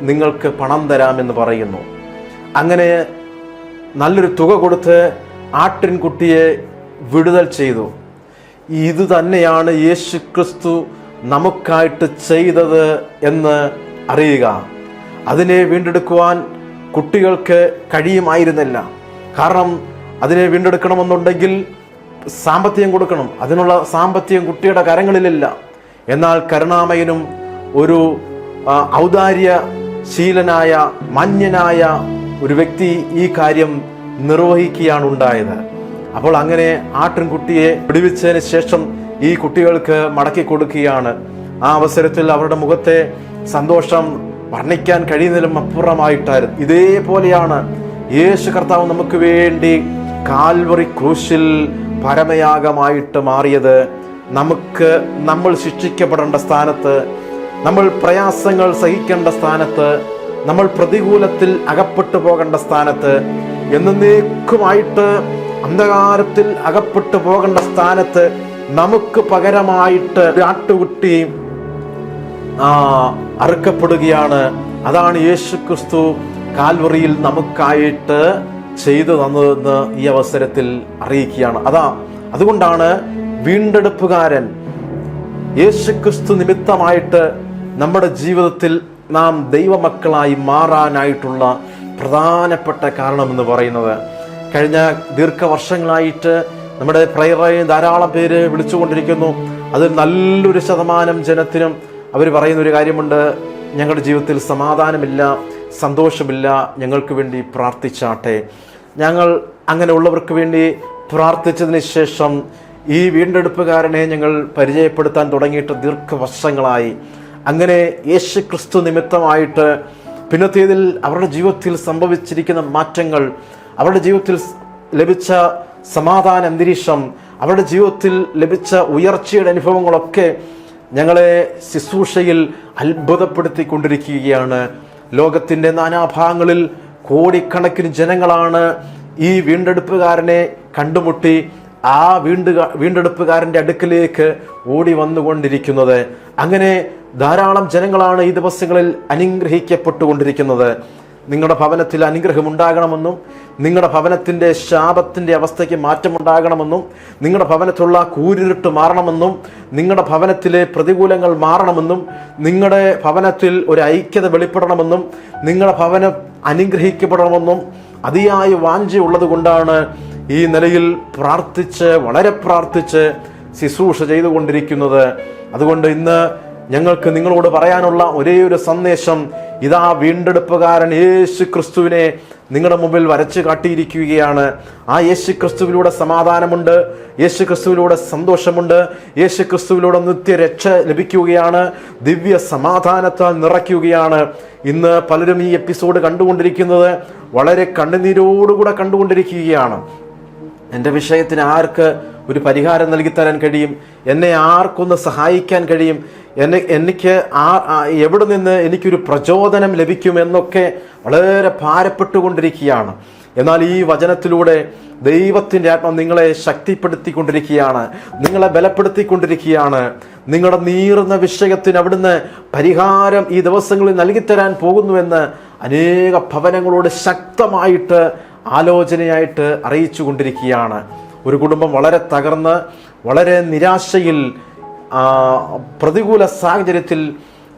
നിങ്ങൾക്ക് പണം തരാമെന്ന് പറയുന്നു. അങ്ങനെ നല്ലൊരു തുക കൊടുത്ത് ആട്ടിൻകുട്ടിയെ വിടുതൽ ചെയ്തു. ഇത് തന്നെയാണ് യേശു ക്രിസ്തു നമുക്കായിട്ട് ചെയ്തത് എന്ന് അറിയുക. അതിനെ വീണ്ടെടുക്കുവാൻ കുട്ടികൾക്ക് കഴിയുമായിരുന്നില്ല. കാരണം അതിനെ വീണ്ടെടുക്കണമെന്നുണ്ടെങ്കിൽ സാമ്പത്തികം കൊടുക്കണം. അതിനുള്ള സാമ്പത്തികം കുട്ടിയുടെ കരങ്ങളിലില്ല. എന്നാൽ കരുണാമയനും ഒരു ഔദാര്യശീലനായ മാന്യനായ ഒരു വ്യക്തി ഈ കാര്യം നിർവഹിക്കുകയാണ് ഉണ്ടായത്. അപ്പോൾ അങ്ങനെ ആട്ടിൻകുട്ടിയെ വിടുവിച്ചതിന് ശേഷം ഈ കുട്ടികൾക്ക് മടക്കി കൊടുക്കുകയാണ്. ആ അവസരത്തിൽ അവരുടെ മുഖത്തെ സന്തോഷം വർണ്ണിക്കാൻ കഴിയുന്നതിലും അപ്പുറമായിട്ടായിരുന്നു. ഇതേപോലെയാണ് യേശു കർത്താവ് നമുക്ക് വേണ്ടി കാൽവറി ക്രൂശിൽ പരമയാഗമായിട്ട് മാറിയത്. നമ്മൾ ശിക്ഷിക്കപ്പെടേണ്ട സ്ഥാനത്ത്, നമ്മൾ പ്രയാസങ്ങൾ സഹിക്കേണ്ട സ്ഥാനത്ത്, നമ്മൾ പ്രതികൂലത്തിൽ അകപ്പെട്ടു പോകേണ്ട സ്ഥാനത്ത്, എന്നേക്കുമായിട്ട് അന്ധകാരത്തിൽ അകപ്പെട്ടു പോകേണ്ട സ്ഥാനത്ത് നമുക്ക് പകരമായിട്ട് ഒരു ആട്ടുകുട്ടി അറുക്കപ്പെടുകയാണ്. അതാണ് യേശു ക്രിസ്തു കാൽവറിയിൽ നമുക്കായിട്ട് ചെയ്തു തന്നതെന്ന് ഈ അവസരത്തിൽ അറിയിക്കുകയാണ്. അതുകൊണ്ടാണ് വീണ്ടെടുപ്പുകാരൻ യേശു ക്രിസ്തു നിമിത്തമായിട്ട് നമ്മുടെ ജീവിതത്തിൽ നാം ദൈവമക്കളായി മാറാനായിട്ടുള്ള പ്രധാനപ്പെട്ട കാരണമെന്ന് പറയുന്നത്, കഴിഞ്ഞ ദീർഘവർഷങ്ങളായിട്ട് നമ്മുടെ പ്രയറായി ധാരാളം പേര് വിളിച്ചുകൊണ്ടിരിക്കുന്നു. അത് നല്ലൊരു ശതമാനം ജനത്തിനും അവർ പറയുന്നൊരു കാര്യമുണ്ട്, ഞങ്ങളുടെ ജീവിതത്തിൽ സമാധാനമില്ല, സന്തോഷമില്ല, ഞങ്ങൾക്ക് വേണ്ടി പ്രാർത്ഥിച്ചാട്ടെ. ഞങ്ങൾ അങ്ങനെയുള്ളവർക്ക് വേണ്ടി പ്രാർത്ഥിച്ചതിന് ശേഷം ഈ വീണ്ടെടുപ്പുകാരനെ ഞങ്ങൾ പരിചയപ്പെടുത്താൻ തുടങ്ങിയിട്ട് ദീർഘവർഷങ്ങളായി. അങ്ങനെ യേശു ക്രിസ്തു നിമിത്തമായിട്ട് പിന്നത്തേതിൽ അവരുടെ ജീവിതത്തിൽ സംഭവിച്ചിരിക്കുന്ന മാറ്റങ്ങൾ, അവരുടെ ജീവിതത്തിൽ ലഭിച്ച സമാധാന അന്തരീക്ഷം, അവരുടെ ജീവിതത്തിൽ ലഭിച്ച ഉയർച്ചയുടെ അനുഭവങ്ങളൊക്കെ ഞങ്ങളെ ശുശ്രൂഷയിൽ അത്ഭുതപ്പെടുത്തിക്കൊണ്ടിരിക്കുകയാണ്. ലോകത്തിൻ്റെ നാനാഭാഗങ്ങളിൽ കോടിക്കണക്കിന് ജനങ്ങളാണ് ഈ വീണ്ടെടുപ്പുകാരനെ കണ്ടുമുട്ടി ആ വീണ്ടെടുപ്പുകാരൻ്റെ അടുക്കിലേക്ക് ഓടി വന്നുകൊണ്ടിരിക്കുന്നത്. അങ്ങനെ ധാരാളം ജനങ്ങളാണ് ഈ ദിവസങ്ങളിൽ അനുഗ്രഹിക്കപ്പെട്ടുകൊണ്ടിരിക്കുന്നത്. നിങ്ങളുടെ ഭവനത്തിൽ അനുഗ്രഹം ഉണ്ടാകണമെന്നും, നിങ്ങളുടെ ഭവനത്തിൻ്റെ ശാപത്തിൻ്റെ അവസ്ഥയ്ക്ക് മാറ്റമുണ്ടാകണമെന്നും, നിങ്ങളുടെ ഭവനത്തിലുള്ള കൂരിരുട്ട് മാറണമെന്നും, നിങ്ങളുടെ ഭവനത്തിലെ പ്രതികൂലങ്ങൾ മാറണമെന്നും, നിങ്ങളുടെ ഭവനത്തിൽ ഒരു ഐക്യത വെളിപ്പെടണമെന്നും, നിങ്ങളുടെ ഭവനം അനുഗ്രഹിക്കപ്പെടണമെന്നും അതിയായ വാഞ്ചയുള്ളത് കൊണ്ടാണ് ഈ നിലയിൽ വളരെ പ്രാർത്ഥിച്ച് ശുശ്രൂഷ ചെയ്തുകൊണ്ടിരിക്കുന്നത്. അതുകൊണ്ട് ഇന്ന് ഞങ്ങൾക്ക് നിങ്ങളോട് പറയാനുള്ള ഒരേ ഒരു സന്ദേശം, ഇതാ വീണ്ടെടുപ്പുകാരൻ യേശു ക്രിസ്തുവിനെ നിങ്ങളുടെ മുമ്പിൽ വരച്ചു കാട്ടിയിരിക്കുകയാണ്. ആ യേശു ക്രിസ്തുവിലൂടെ സമാധാനമുണ്ട്, യേശു ക്രിസ്തുവിലൂടെ സന്തോഷമുണ്ട്, യേശു ക്രിസ്തുവിലൂടെ നിത്യരക്ഷ ലഭിക്കുകയാണ്, ദിവ്യ സമാധാനത്താൽ നിറയ്ക്കുകയാണ്. ഇന്ന് പലരും ഈ എപ്പിസോഡ് കണ്ടുകൊണ്ടിരിക്കുന്നത് വളരെ കണ്ണുനീരോടുകൂടെ കണ്ടുകൊണ്ടിരിക്കുകയാണ്. എൻ്റെ വിഷയത്തിന് ആർക്ക് ഒരു പരിഹാരം നൽകിത്തരാൻ കഴിയും? എന്നെ ആർക്കൊന്ന് സഹായിക്കാൻ കഴിയും? എനിക്ക് എവിടെ നിന്ന് എനിക്കൊരു പ്രചോദനം ലഭിക്കുമെന്നൊക്കെ വളരെ ഭാരപ്പെട്ടുകൊണ്ടിരിക്കുകയാണ്. എന്നാൽ ഈ വചനത്തിലൂടെ ദൈവത്തിൻ്റെ ആത്മ നിങ്ങളെ ശക്തിപ്പെടുത്തിക്കൊണ്ടിരിക്കുകയാണ്, നിങ്ങളെ ബലപ്പെടുത്തിക്കൊണ്ടിരിക്കുകയാണ്. നിങ്ങളുടെ നീറുന്ന വിഷയത്തിന് അവിടുന്ന് പരിഹാരം ഈ ദിവസങ്ങളിൽ നൽകിത്തരാൻ പോകുന്നുവെന്ന് അനേക ഭവനങ്ങളോട് ശക്തമായിട്ട് ആലോചനയായിട്ട് അറിയിച്ചു കൊണ്ടിരിക്കുകയാണ്. ഒരു കുടുംബം വളരെ തകർന്ന്, വളരെ നിരാശയിൽ, പ്രതികൂല സാഹചര്യത്തിൽ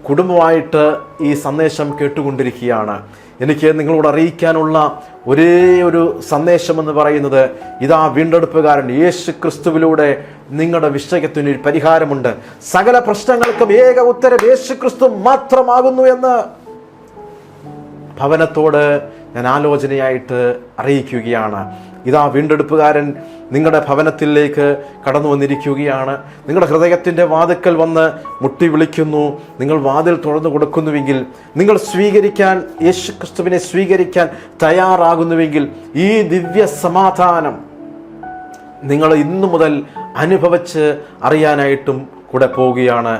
കുടുംബമായിട്ട് ഈ സന്ദേശം കേട്ടുകൊണ്ടിരിക്കുകയാണ്. എനിക്ക് നിങ്ങളോട് അറിയിക്കാനുള്ള ഒരേ ഒരു സന്ദേശമെന്ന് പറയുന്നത്, ഇതാ വീണ്ടെടുപ്പുകാരൻ യേശു ക്രിസ്തുവിലൂടെ നിങ്ങളുടെ വിഷയത്തിന് ഒരു പരിഹാരമുണ്ട്. സകല പ്രശ്നങ്ങൾക്കും ഏക ഉത്തരം യേശു ക്രിസ്തു മാത്രമാകുന്നു എന്ന് ഭവനത്തോട് ഞാൻ ആലോചനയായിട്ട് അറിയിക്കുകയാണ്. ഇതാ വീണ്ടെടുപ്പുകാരൻ നിങ്ങളുടെ ഭവനത്തിലേക്ക് കടന്നു വന്നിരിക്കുകയാണ്. നിങ്ങളുടെ ഹൃദയത്തിൻ്റെ വാതിൽക്കൽ വന്ന് മുട്ടി വിളിക്കുന്നു. നിങ്ങൾ വാതിൽ തുറന്നു കൊടുക്കുന്നുവെങ്കിൽ, നിങ്ങൾ യേശു ക്രിസ്തുവിനെ സ്വീകരിക്കാൻ തയ്യാറാകുന്നുവെങ്കിൽ, ഈ ദിവ്യ സമാധാനം നിങ്ങൾ ഇന്നു മുതൽ അനുഭവിച്ച് അറിയാനായിട്ടും കൂടെ പോവുകയാണ്.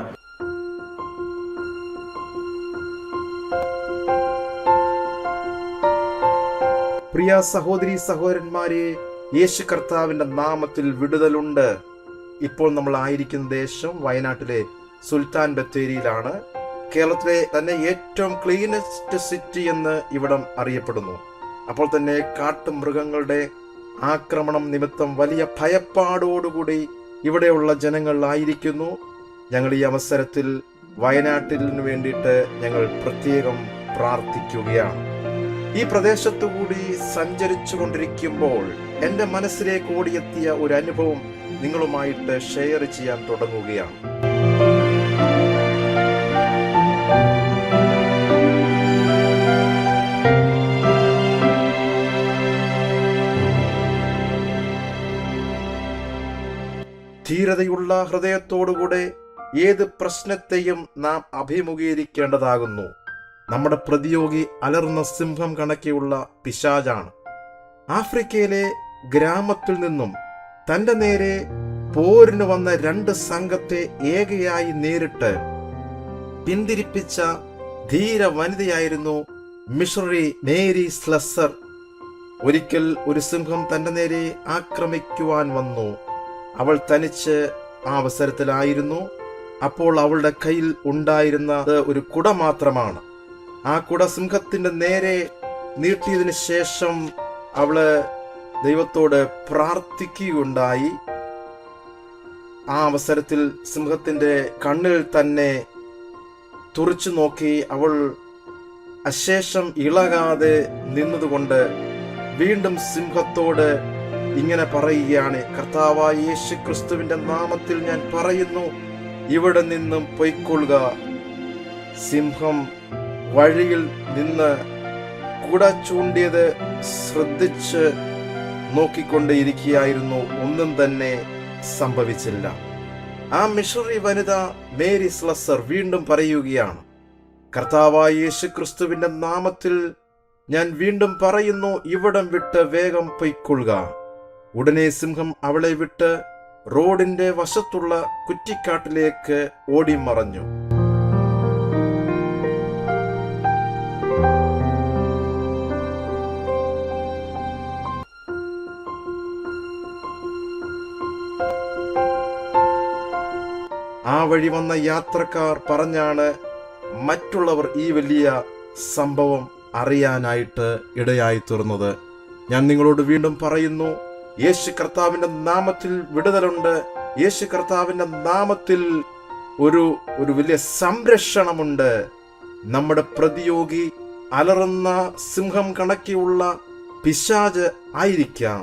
പ്രിയ സഹോദരി സഹോദരന്മാരെ, യേശു കർത്താവിൻ്റെ നാമത്തിൽ വിടുതലുണ്ട്. ഇപ്പോൾ നമ്മൾ ആയിരിക്കുന്ന ദേശം വയനാട്ടിലെ സുൽത്താൻ ബത്തേരിയിലാണ്. കേരളത്തിലെ തന്നെ ഏറ്റവും ക്ലീനസ്റ്റ് സിറ്റി എന്ന് ഇവിടം അറിയപ്പെടുന്നു. അപ്പോൾ തന്നെ കാട്ടുമൃഗങ്ങളുടെ ആക്രമണം നിമിത്തം വലിയ ഭയപ്പാടോടുകൂടി ഇവിടെയുള്ള ജനങ്ങൾ ആയിരിക്കുന്നു. ഞങ്ങൾ ഈ അവസരത്തിൽ വയനാട്ടിന് വേണ്ടിയിട്ട് ഞങ്ങൾ പ്രത്യേകം പ്രാർത്ഥിക്കുകയാണ്. ഈ പ്രദേശത്തു കൂടി സഞ്ചരിച്ചു കൊണ്ടിരിക്കുമ്പോൾ എൻ്റെ മനസ്സിലേക്ക് ഓടിയെത്തിയ ഒരു അനുഭവം നിങ്ങളുമായിട്ട് ഷെയർ ചെയ്യാൻ തുടങ്ങുകയാണ്. ധീരതയുള്ള ഹൃദയത്തോടുകൂടെ ഏത് പ്രശ്നത്തെയും നാം അഭിമുഖീകരിക്കേണ്ടതാകുന്നു. നമ്മുടെ പ്രതിയോഗി അലർന്ന സിംഹം കണക്കെയുള്ള പിശാചാണ്. ആഫ്രിക്കയിലെ ഗ്രാമത്തിൽ നിന്നും തൻ്റെ നേരെ പോരിന് വന്ന 2 സംഘത്തെ ഏകയായി നേരിട്ട് പിന്തിരിപ്പിച്ച ധീര വനിതയായിരുന്നു മിഷണറി മേരി സ്ലെസർ. ഒരിക്കൽ ഒരു സിംഹം തൻ്റെ നേരെ ആക്രമിക്കുവാൻ വന്നു. അവൾ തനിച്ച് ആ അവസരത്തിലായിരുന്നു. അപ്പോൾ അവളുടെ കയ്യിൽ ഉണ്ടായിരുന്നത് ഒരു കുട മാത്രമാണ്. ആ കുട സിംഹത്തിന്റെ നേരെ നീട്ടിയതിനു ശേഷം അവള് ദൈവത്തോട് പ്രാർത്ഥിക്കുകയുണ്ടായി. ആ അവസരത്തിൽ സിംഹത്തിന്റെ കണ്ണിൽ തന്നെ തുറിച്ചു നോക്കി അവൾ അശേഷം ഇളകാതെ നിന്നതുകൊണ്ട് വീണ്ടും സിംഹത്തോട് ഇങ്ങനെ പറയുകയാണ്, കർത്താവായ യേശു ക്രിസ്തുവിന്റെ നാമത്തിൽ ഞാൻ പറയുന്നു, ഇവിടെ നിന്നും പൊയ്ക്കൊള്ളുക. സിംഹം വഴിയിൽ നിന്ന് കുട ചൂണ്ടിയത് ശ്രദ്ധിച്ച് നോക്കിക്കൊണ്ടേയിരിക്കുകയായിരുന്നു. ഒന്നും തന്നെ സംഭവിച്ചില്ല. ആ മിഷണറി വനിത മേരി സ്ലസർ വീണ്ടും പറയുകയാണ്, കർത്താവായ യേശു ക്രിസ്തുവിന്റെ നാമത്തിൽ ഞാൻ വീണ്ടും പറയുന്നു, ഇവിടം വിട്ട് വേഗം പൊയ്ക്കൊള്ളുക. ഉടനെ സിംഹം അവളെ വിട്ട് റോഡിന്റെ വശത്തുള്ള കുറ്റിക്കാട്ടിലേക്ക് ഓടിമറഞ്ഞു. ആ വഴി വന്ന യാത്രക്കാർ പറഞ്ഞാണ് മറ്റുള്ളവർ ഈ വലിയ സംഭവം അറിയാനായിട്ട് ഇടയായി തീർന്നത്. ഞാൻ നിങ്ങളോട് വീണ്ടും പറയുന്നു, യേശു കർത്താവിന്റെ നാമത്തിൽ വിടുതലുണ്ട്. യേശു കർത്താവിന്റെ നാമത്തിൽ ഒരു വലിയ സംരക്ഷണമുണ്ട്. നമ്മുടെ പ്രതിയോഗി അലറുന്ന സിംഹം കണക്കിയുള്ള പിശാച് ആയിരിക്കാം,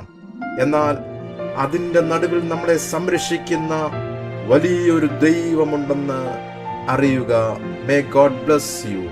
എന്നാൽ അതിന്റെ നടുവിൽ നമ്മളെ സംരക്ഷിക്കുന്ന വലിയൊരു ദൈവമുണ്ടെന്ന് അറിയുക. May God bless you.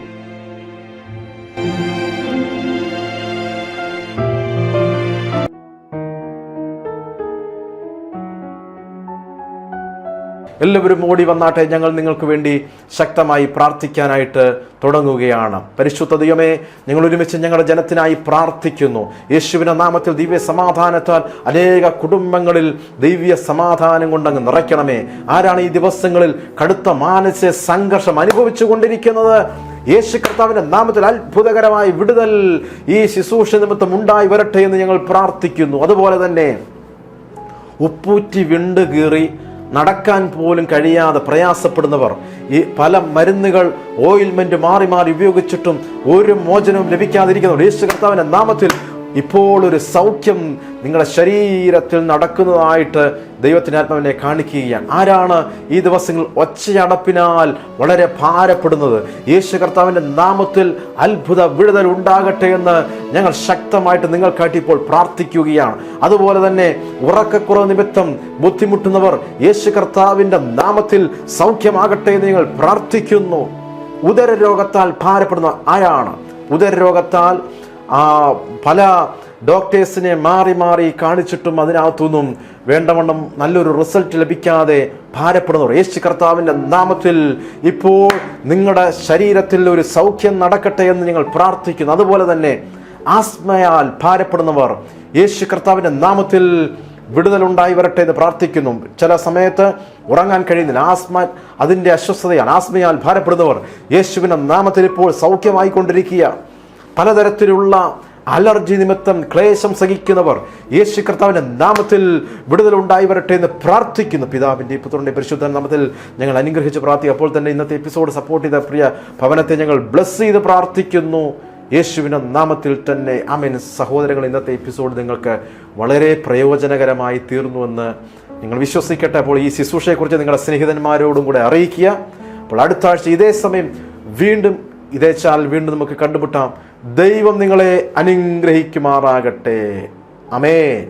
എല്ലാവരും ഓടി വന്നാട്ടെ. ഞങ്ങൾ നിങ്ങൾക്ക് വേണ്ടി ശക്തമായി പ്രാർത്ഥിക്കാനായിട്ട് തുടങ്ങുകയാണ്. പരിശുദ്ധ ദൈവമേ, ഞങ്ങൾ ഒരുമിച്ച് ഞങ്ങളുടെ ജനത്തിനായി പ്രാർത്ഥിക്കുന്നു. യേശുവിന്റെ നാമത്തിൽ ദിവ്യ സമാധാനത്താൽ അനേക കുടുംബങ്ങളിൽ ദിവ്യ സമാധാനം കൊണ്ടങ്ങ് നിറയ്ക്കണമേ. ആരാണ് ഈ ദിവസങ്ങളിൽ കടുത്ത മാനസിക സംഘർഷം അനുഭവിച്ചു കൊണ്ടിരിക്കുന്നത്? യേശു കർത്താവിന്റെ നാമത്തിൽ അത്ഭുതകരമായ വിടുതൽ ഈ ശുശ്രൂഷ നിമിത്തം ഉണ്ടായി വരട്ടെ എന്ന് ഞങ്ങൾ പ്രാർത്ഥിക്കുന്നു. അതുപോലെ തന്നെ ഉപ്പൂറ്റി വിണ്ട് കീറി നടക്കാൻ പോലും കഴിയാതെ പ്രയാസപ്പെടുന്നവർ, ഈ പല മരുന്നുകൾ ഓയിൽമെന്റ് മാറി മാറി ഉപയോഗിച്ചിട്ടും ഒരു മോചനവും ലഭിക്കാതിരിക്കുന്നവർ, യേശു കർത്താവിന്റെ നാമത്തിൽ ഇപ്പോൾ ഒരു സൗഖ്യം നിങ്ങളുടെ ശരീരത്തിൽ നടക്കുന്നതായിട്ട് ദൈവത്തിന്റെ ആത്മാവിനെ കാണിക്കുകയാണ്. ആരാണ് ഈ ദിവസങ്ങളിൽ ഒച്ചയടപ്പിനാൽ വളരെ ഭാരപ്പെടുന്നത്? യേശു കർത്താവിന്റെ നാമത്തിൽ അത്ഭുത വിടുതൽ ഉണ്ടാകട്ടെ എന്ന് ഞങ്ങൾ ശക്തമായിട്ട് നിങ്ങൾക്കായിട്ട് ഇപ്പോൾ പ്രാർത്ഥിക്കുകയാണ്. അതുപോലെ തന്നെ ഉറക്കക്കുറവ് നിമിത്തം ബുദ്ധിമുട്ടുന്നവർ യേശു കർത്താവിന്റെ നാമത്തിൽ സൗഖ്യമാകട്ടെ എന്ന് ഞങ്ങൾ പ്രാർത്ഥിക്കുന്നു. ഉദരരോഗത്താൽ ഭാരപ്പെടുന്ന ആരാണ്? ഉദരരോഗത്താൽ പല ഡോക്ടേഴ്സിനെ മാറി മാറി കാണിച്ചിട്ടും അതിനകത്തുനിന്നും വേണ്ടവണ്ണം നല്ലൊരു റിസൾട്ട് ലഭിക്കാതെ ഭാരപ്പെടുന്നവർ, യേശു കർത്താവിന്റെ നാമത്തിൽ ഇപ്പോൾ നിങ്ങളുടെ ശരീരത്തിൽ ഒരു സൗഖ്യം നടക്കട്ടെ എന്ന് ഞങ്ങൾ പ്രാർത്ഥിക്കുന്നു. അതുപോലെ തന്നെ ആസ്മയാൽ ഭാരപ്പെടുന്നവർ, യേശു കർത്താവിന്റെ നാമത്തിൽ വിടുതലുണ്ടായി വരട്ടെ എന്ന് പ്രാർത്ഥിക്കുന്നു. ചില സമയത്ത് ഉറങ്ങാൻ കഴിയുന്നില്ല, അതിൻ്റെ അസ്വസ്ഥതയാണ്. ആസ്മയാൽ ഭാരപ്പെടുന്നവർ യേശുവിന്റെ നാമത്തിൽ ഇപ്പോൾ സൗഖ്യമായിക്കൊണ്ടിരിക്കുക. പലതരത്തിലുള്ള അലർജി നിമിത്തം ക്ലേശം സഹിക്കുന്നവർ, യേശു കർത്താവിന്റെ നാമത്തിൽ വിടുതലുണ്ടായി വരട്ടെ എന്ന് പ്രാർത്ഥിക്കുന്നു. പിതാവിന്റെ പുത്രന്റെ പരിശുദ്ധ നാമത്തിൽ ഞങ്ങൾ അനുഗ്രഹിച്ച് പ്രാർത്ഥിക്കും. അപ്പോൾ തന്നെ ഇന്നത്തെ എപ്പിസോഡ് സപ്പോർട്ട് ചെയ്ത പ്രിയ ഭവനത്തെ ഞങ്ങൾ ബ്ലസ് ചെയ്ത് പ്രാർത്ഥിക്കുന്നു, യേശുവിന്റെ നാമത്തിൽ തന്നെ. ആമേൻ. സഹോദരങ്ങൾ, ഇന്നത്തെ എപ്പിസോഡ് നിങ്ങൾക്ക് വളരെ പ്രയോജനകരമായി തീർന്നുവെന്ന് നിങ്ങൾ വിശ്വസിക്കട്ടെ. അപ്പോൾ ഈ ശുശ്രൂഷയെക്കുറിച്ച് നിങ്ങളുടെ സ്നേഹിതന്മാരോടും കൂടെ അറിയിക്കുക. അപ്പോൾ അടുത്ത ആഴ്ച ഇതേ സമയം വീണ്ടും ഇതേ ചാനൽ വീണ്ടും നമുക്ക് കണ്ടുമുട്ടാം. ദൈവം നിങ്ങളെ അനുഗ്രഹിക്കുമാറാകട്ടെ. ആമേൻ.